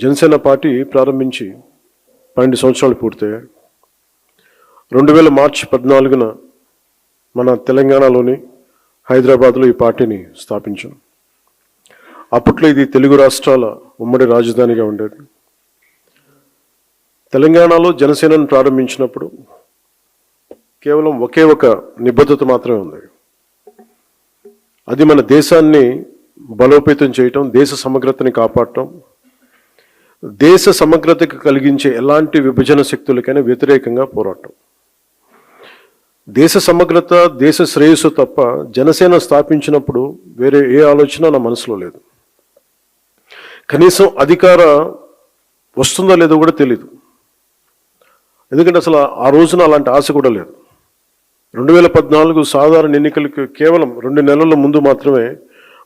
Janasena party ప్రారంభించి 12 సంవత్సరాలు పూర్తయ్యాయి. 2000 మార్చి 14న మన తెలంగాణలోని హైదరాబాద్లో ఈ పార్టీని స్థాపించాం. అప్పట్లో ఇది తెలుగు రాష్ట్రాల ఉమ్మడి రాజధానిగా ఉండేది. తెలంగాణలో జనసేనను ప్రారంభించినప్పుడు కేవలం ఒకే ఒక నిబద్ధత మాత్రమే ఉంది. అది మన దేశాన్ని బలోపేతం చేయటం, దేశ సమగ్రతని కాపాడటం, దేశ సమగ్రతకు కలిగించే ఎలాంటి విభజన శక్తులకైనా వ్యతిరేకంగా పోరాటం. దేశ సమగ్రత, దేశ శ్రేయస్సు తప్ప జనసేన స్థాపించినప్పుడు వేరే ఏ ఆలోచన నా మనసులో లేదు. కనీసం అధికార వస్తుందో లేదో కూడా తెలీదు. ఎందుకంటే అసలు ఆ రోజున అలాంటి ఆశ కూడా లేదు. 2014 సాధారణ ఎన్నికలకు కేవలం 2 నెలల ముందు మాత్రమే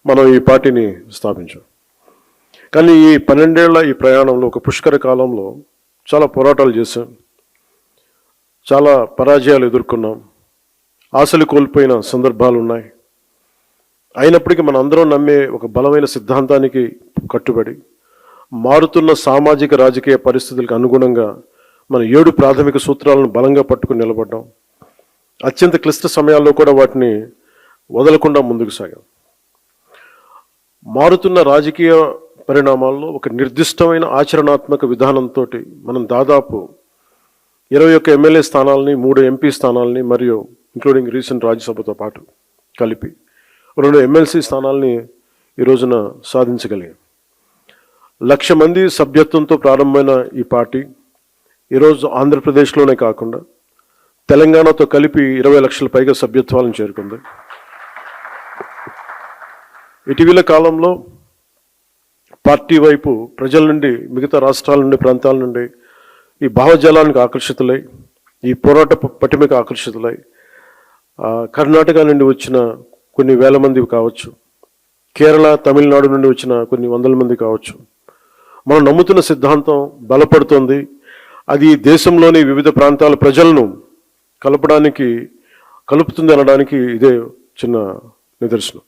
మనం ఈ పార్టీని స్థాపించాం. కానీ ఈ 12 ఏళ్ల ఈ ప్రయాణంలో, ఒక పుష్కర కాలంలో చాలా పోరాటాలు చేశాం, చాలా పరాజయాలు ఎదుర్కొన్నాం, ఆశలు కోల్పోయిన సందర్భాలు ఉన్నాయి. అయినప్పటికీ మన అందరం నమ్మే ఒక బలమైన సిద్ధాంతానికి కట్టుబడి మారుతున్న సామాజిక రాజకీయ పరిస్థితులకు అనుగుణంగా మన 7 ప్రాథమిక సూత్రాలను బలంగా పట్టుకుని నిలబడ్డాం. అత్యంత క్లిష్ట సమయాల్లో కూడా వాటిని వదలకుండా ముందుకు సాగాం. మారుతున్న రాజకీయ పరిణామాల్లో ఒక నిర్దిష్టమైన ఆచరణాత్మక విధానంతో మనం దాదాపు 21 ఎమ్మెల్యే స్థానాలని, 3 ఎంపీ స్థానాలని మరియు ఇంక్లూడింగ్ రీసెంట్ రాజ్యసభతో పాటు కలిపి 2 ఎమ్మెల్సీ స్థానాలని ఈ రోజున సాధించగలిగాం. 1,00,000 మంది సభ్యత్వంతో ప్రారంభమైన ఈ పార్టీ ఈరోజు ఆంధ్రప్రదేశ్లోనే కాకుండా తెలంగాణతో కలిపి 20 లక్షల పైగా సభ్యత్వాలను చేరుకుంది. ఇటీవల కాలంలో పార్టీ వైపు ప్రజల నుండి, మిగతా రాష్ట్రాల నుండి, ప్రాంతాల నుండి ఈ భావజాలానికి ఆకర్షితులై, ఈ పోరాట పటిమకు ఆకర్షితులై కర్ణాటక నుండి వచ్చిన కొన్ని వేల మంది కావచ్చు, కేరళ, తమిళనాడు నుండి వచ్చిన కొన్ని వందల మంది కావచ్చు. మనం నమ్ముతున్న సిద్ధాంతం బలపడుతోంది. అది దేశంలోని వివిధ ప్రాంతాల ప్రజలను కలుపుతుంది అనడానికి ఇదే చిన్న నిదర్శనం.